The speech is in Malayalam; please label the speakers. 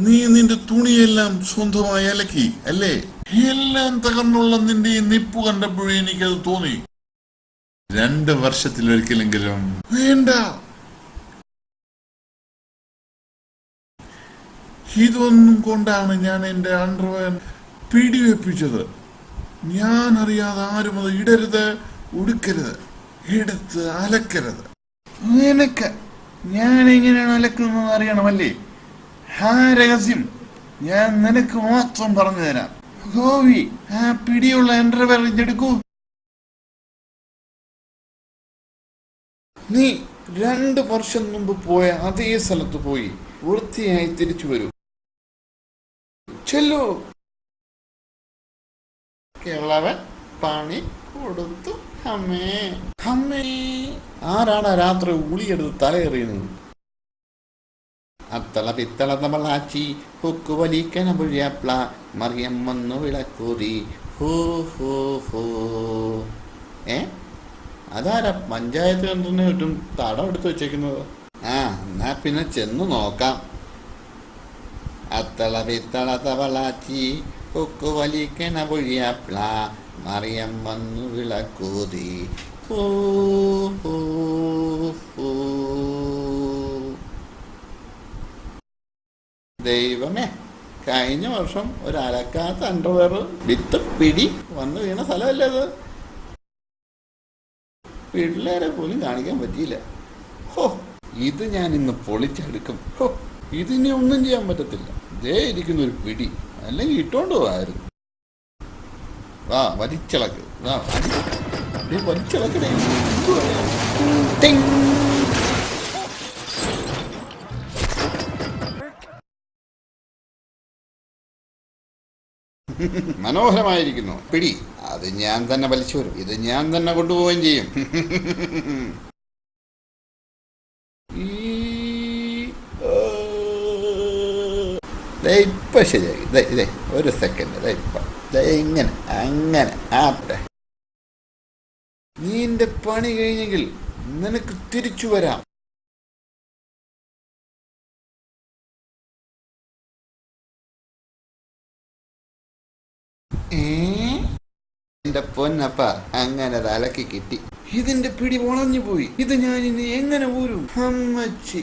Speaker 1: നീ നിന്റെ തുണിയെല്ലാം സ്വന്തമായി അലക്കി അല്ലേ? എല്ലാം തകർന്നുള്ള നിന്റെ ഈ നിപ്പ് കണ്ടപ്പോഴേ എനിക്കത് തോന്നി. 2 വർഷത്തിലൊരിക്കലെങ്കിലും വേണ്ട. ഇതൊന്നും കൊണ്ടാണ് ഞാൻ എന്റെ അണ്ടർവെയർ പിടിവെപ്പിച്ചത്. ഞാൻ അറിയാതെ ആരും അത് ഇടരുത്, ഉടുക്കരുത്, എടുത്ത് അലക്കരുത്. നിനക്ക് ഞാൻ എങ്ങനെയാണ് അലക്കുന്നത് അറിയണമല്ലേ? ആ രഹസ്യം ഞാൻ നിനക്ക് മാത്രം പറഞ്ഞു തരാം. ഗോപി, ആ പിടിയുള്ള അണ്ടർവെയർ എടുക്കൂ. നീ 2 വർഷം മുമ്പ് പോയ അതേ സ്ഥലത്ത് പോയി വൃത്തിയായി തിരിച്ചു വരൂ. ചെല്ലു. കിളവൻ പണി കൊടുത്തു. അമ്മേ അമ്മേ. ആരാണ് രാത്രി ഉളിയെടുത്ത് തലയെറിയുന്നത്? അത്തള പിത്തള തവളാച്ചി കൊക്കു വലിക്കന പുഴയപ്ല മറിയം വന്നു വിളക്കൂതി. ഹോ ഹോ ഹോ. അതാരാ പഞ്ചായത്ത് കണ്ടതിന് ചുറ്റും തടം എടുത്ത് വെച്ചേക്കുന്നത്? എന്നാ പിന്നെ ചെന്ന് നോക്കാം. അത്തള പിത്തള തവളാച്ചി കൊക്കു വലിക്കന പുഴയപ്ല മറിയം വന്നു വിളക്കൂതി. ഹോ ഹോ ഹോ. ദൈവമേ, കഴിഞ്ഞ വർഷം ഒരു അലക്കാത്ത അണ്ടർവെയർ വിത്ത് പിടി വന്നു വീണ സ്ഥലമല്ലേ അത്? പിള്ളേരെ പോലും കാണിക്കാൻ പറ്റിയില്ല. ഹോ, ഇത് ഞാൻ ഇന്ന് പൊളിച്ചെടുക്കും. ഹോ, ഇതിനി ഒന്നും ചെയ്യാൻ പറ്റത്തില്ല. ദേ ഇരിക്കുന്ന ഒരു പിടി, അല്ലെങ്കിൽ ഇട്ടോണ്ട് പോകായിരുന്നു. വാ വലിച്ചിളക്ക്, വാ വലിച്ചിളക്കണേ. മനോഹരമായിരിക്കുന്നു പിടി. അത് ഞാൻ തന്നെ വലിച്ചു വരും. ഇത് ഞാൻ തന്നെ കൊണ്ടുപോവുകയും ചെയ്യും. ഇപ്പൊ ശരിയായി. ഇതേ ഒരു സെക്കൻഡ്. ഇങ്ങനെ അങ്ങനെ ആട്ടെ. നീ എന്റെ പണി കഴിഞ്ഞെങ്കിൽ നിനക്ക് തിരിച്ചു വരാം. എന്റെ പൊന്നപ്പ അങ്ങനെ തലക്ക് കിട്ടി. ഇതിന്റെ പിടി വളഞ്ഞു പോയി. ഇത് ഞാൻ ഇനി എങ്ങനെ ഊരും? അമ്മച്ചി.